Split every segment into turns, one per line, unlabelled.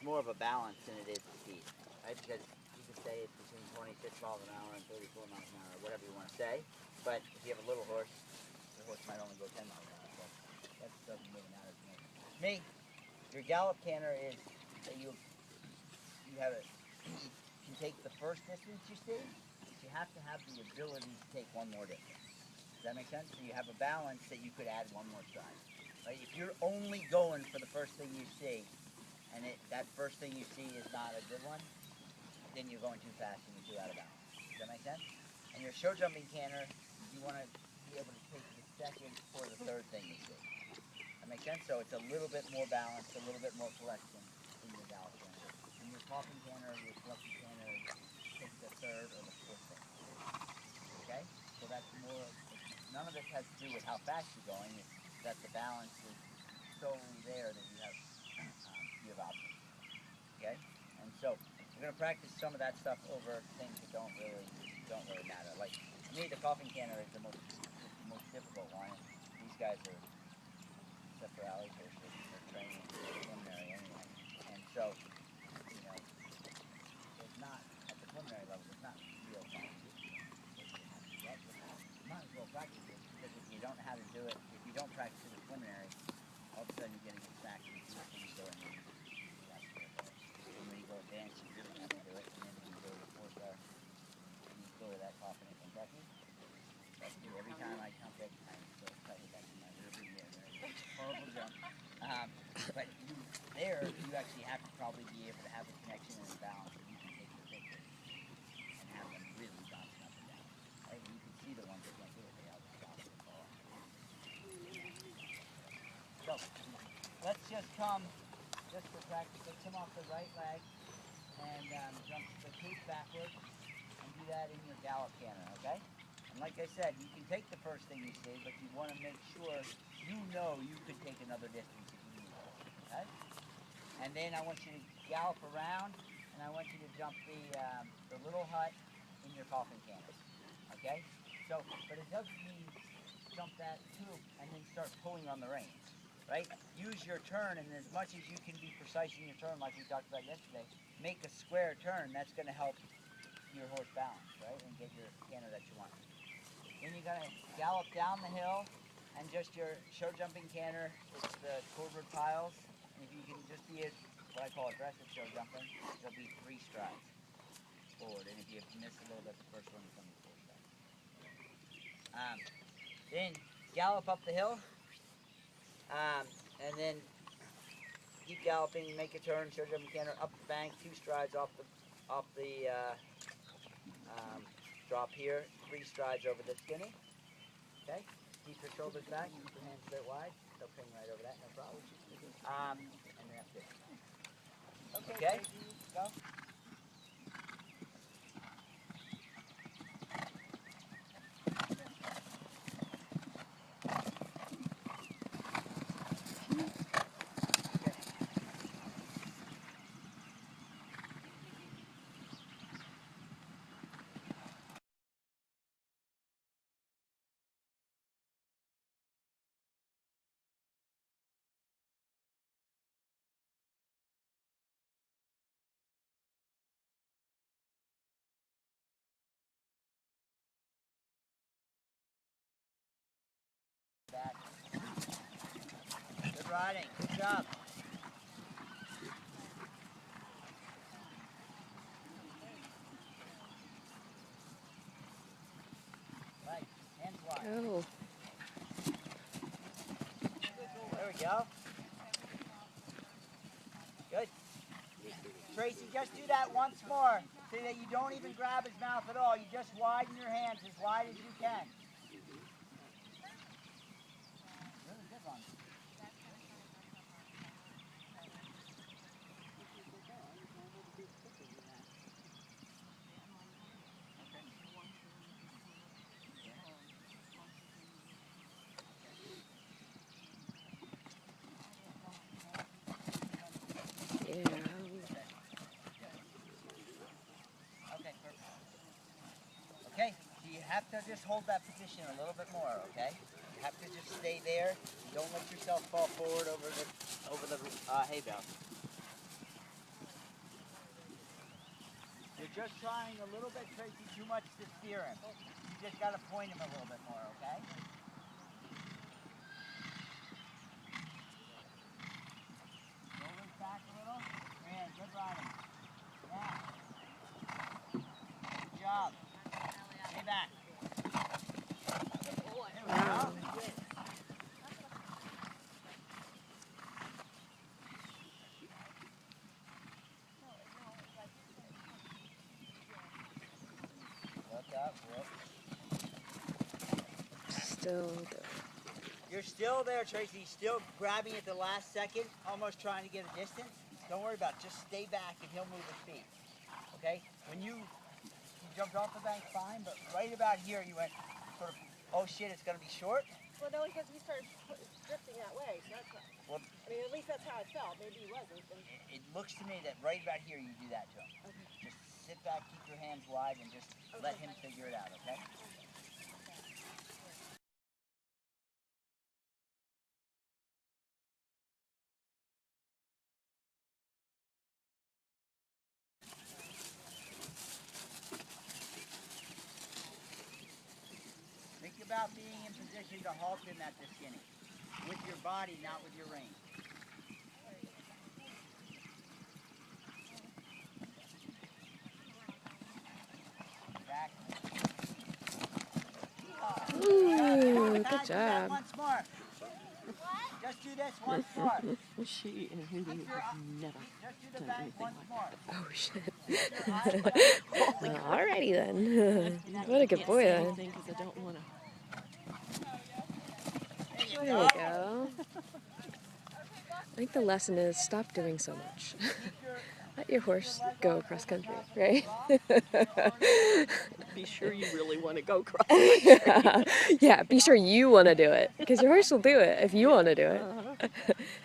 more of a balance than it is speed, right? Because you could say it's between 26 miles an hour and 34 miles an hour, or whatever you want to say. But if you have a little horse, the horse might only go 10 miles an hour. So that doesn't really matter to me. Me, your gallop canter is that you have it. You can take the first distance you see, but you have to have the ability to take one more distance. Does that make sense? So you have a balance that you could add one more stride. Right? If you're only going for the first thing you see, and that first thing you see is not a good one, then you're going too fast and you're too out of balance. Does that make sense? And your show jumping canter, you want to be able to take the second or the third thing you see. That makes sense? So it's a little bit more balanced, a little bit more flexion in your gallop canter. And your coffin canter, your flexion canter, take the third or the fourth thing. Okay? So that's more, none of this has to do with how fast you're going. It's that the balance is so there that you have options. Okay? And so we're gonna practice some of that stuff over things that don't really matter. Like to me, the coffin canter is the most difficult one. These guys are, except for Ali's horses, they're training preliminary anyway. And so, you know, it's not at the preliminary level. It's not real competition. You might as well practice it, because if you don't know how to do it, if you don't practice it at preliminary, all of a sudden you're going to get smacked and you go in and when you go advanced, you really have to do it. And then when you go to the 4-star, and you go to that coffin in Kentucky, that's me. Every time I jump it, I'm so excited. That's my rearview mirror. It's a horrible jump. But you actually have to probably be able to have a connection and a balance that you can take the picture and have them really bouncing up and down. Right? And you can see the ones that can't do it. They all just stop and fall. So let's just come, just for practice, let's come off the right leg and jump the cape backwards and do that in your gallop canter, okay? And like I said, you can take the first thing you see, but you want to make sure you know you could take another distance if you need to, okay? And then I want you to gallop around, and I want you to jump the little hut in your coffin canter, okay? So, but it doesn't mean jump that too and then start pulling on the reins, right? Use your turn, and as much as you can be precise in your turn, like we talked about yesterday, make a square turn. That's going to help your horse balance, right, and get your canter that you want. Then you're going to gallop down the hill, and just your show jumping canter, it's the cordwood piles. And if you can just be what I call aggressive show jumping, it'll be 3 strides forward. And if you miss a little bit, the first one is going to be 4 strides. Then gallop up the hill, and then keep galloping, make a turn, show jumping canter up the bank, 2 strides off the drop here, 3 strides over the skinny. Okay? Keep your shoulders back, keep your hands straight wide. They'll ping right over that, no problem. And then that's it. Okay? Go. Back. Good riding. Good job. Right. Hands wide.
Oh.
There we go. Good. Tracy, just do that once more so that you don't even grab his mouth at all. You just widen your hands as wide as you can. Really good one.
Yeah.
Okay, perfect. Okay, so you have to just hold that position a little bit more, okay? You have to just stay there. Don't let yourself fall forward over the hay bale. You're just trying a little bit, Tracy, too much to steer him. You just got to point him a little bit more, okay? Roll him back a little. Man, good riding. Now. Good job. Stay back. There we go.
Still there.
You're still there, Tracy. Still grabbing at the last second, almost trying to get a distance. Don't worry about it. Just stay back and he'll move his feet. Okay? When you jumped off the bank, fine, but right about here you went sort of, oh shit, it's going to be short.
Well, no, because he started drifting that way. So that's not,
Well,
I mean, at least that's how it felt. Maybe he wasn't.
it looks to me that right about here you do that to him.
Okay.
Just sit back, keep your hands wide, and just let him figure it out, okay? Think about being in position to halt him at the skinny. With your body, not with your rein.
Ooh, good
Do that
job.
once more. Just do this once more.
She and Hootie would never
Just do the
done
bank
anything
once
like
more.
Oh shit.
Keep your eyes back.
Well, alrighty then. What a good boy then.
because I don't want to.
There we go. I think the lesson is stop doing so much. Let your horse go cross country, right?
Be sure you really want to go cross.
Yeah, be sure you want to do it because your horse will do it if you want to do it.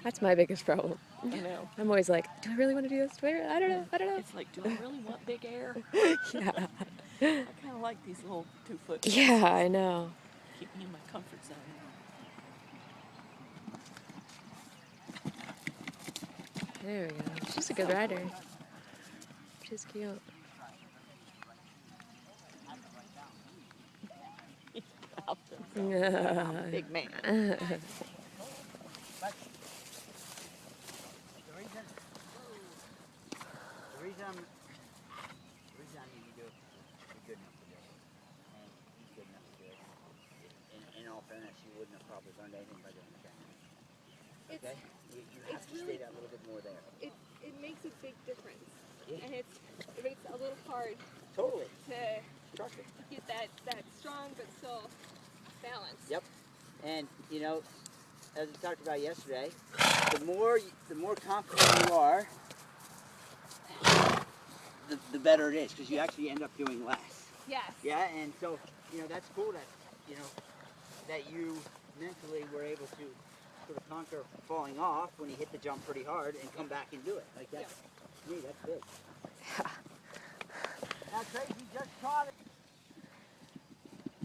That's my biggest problem.
I know.
I'm always like, do I really want to do this? I don't know. I don't know.
It's like, do I really want big air?
Yeah.
I kind of like these little 2-foot.
Yeah, I know.
Keep me in my comfort zone.
There we go. She's a good rider. She's cute.
Out there. Big man.
But the reason I need you to do it, you're good enough to do it. And he's good enough to do it. In all fairness, you wouldn't have probably learned anything by doing the training. Okay? You have to stay that little bit more there.
It makes a big difference.
Yeah.
And it's a little hard
Totally.
to
Trust it.
get that strong but still balanced.
Yep. And you know, as we talked about yesterday, the more confident you are, the better it is because you actually end up doing less.
Yes.
Yeah, and so you know that's cool that that you mentally were able to sort of conquer falling off when you hit the jump pretty hard and come back and do it. Like that's to me, that's big. Now Tracy just caught it.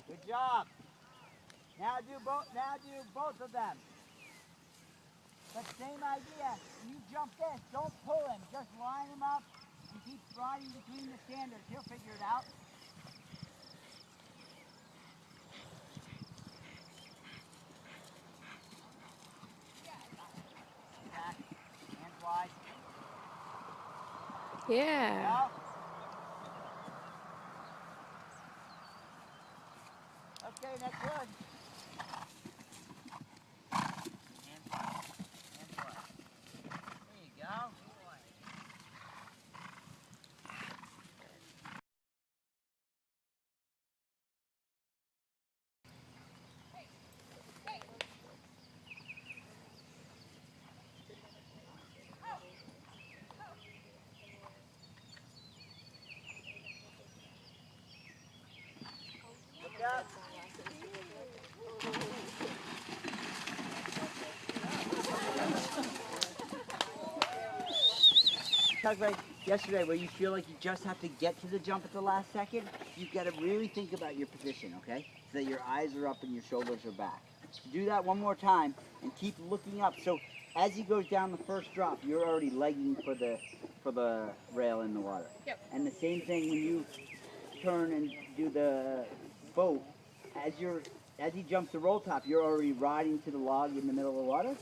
Good job. Now do both of them. But same idea. You jump this, don't pull him. Just line him up and keep riding between the standards. He'll figure it out. Back, hands wide.
Yeah.
Now. Okay, that's good. Hands wide. Hands wide. There you go. Look out. Talked about yesterday where you feel like you just have to get to the jump at the last second. You've got to really think about your position, okay? So that your eyes are up and your shoulders are back. Do that one more time and keep looking up. So as he goes down the first drop, you're already legging for the rail in the water.
Yep.
And the same thing when you turn and do the boat, as he jumps the roll top, you're already riding to the log in the middle of the water,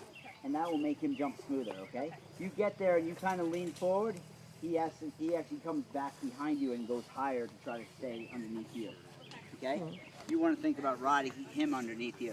and that will make him jump smoother, okay? You get there and you kind of lean forward, he actually comes back behind you and goes higher to try to stay underneath you, okay? You want to think about riding him underneath you.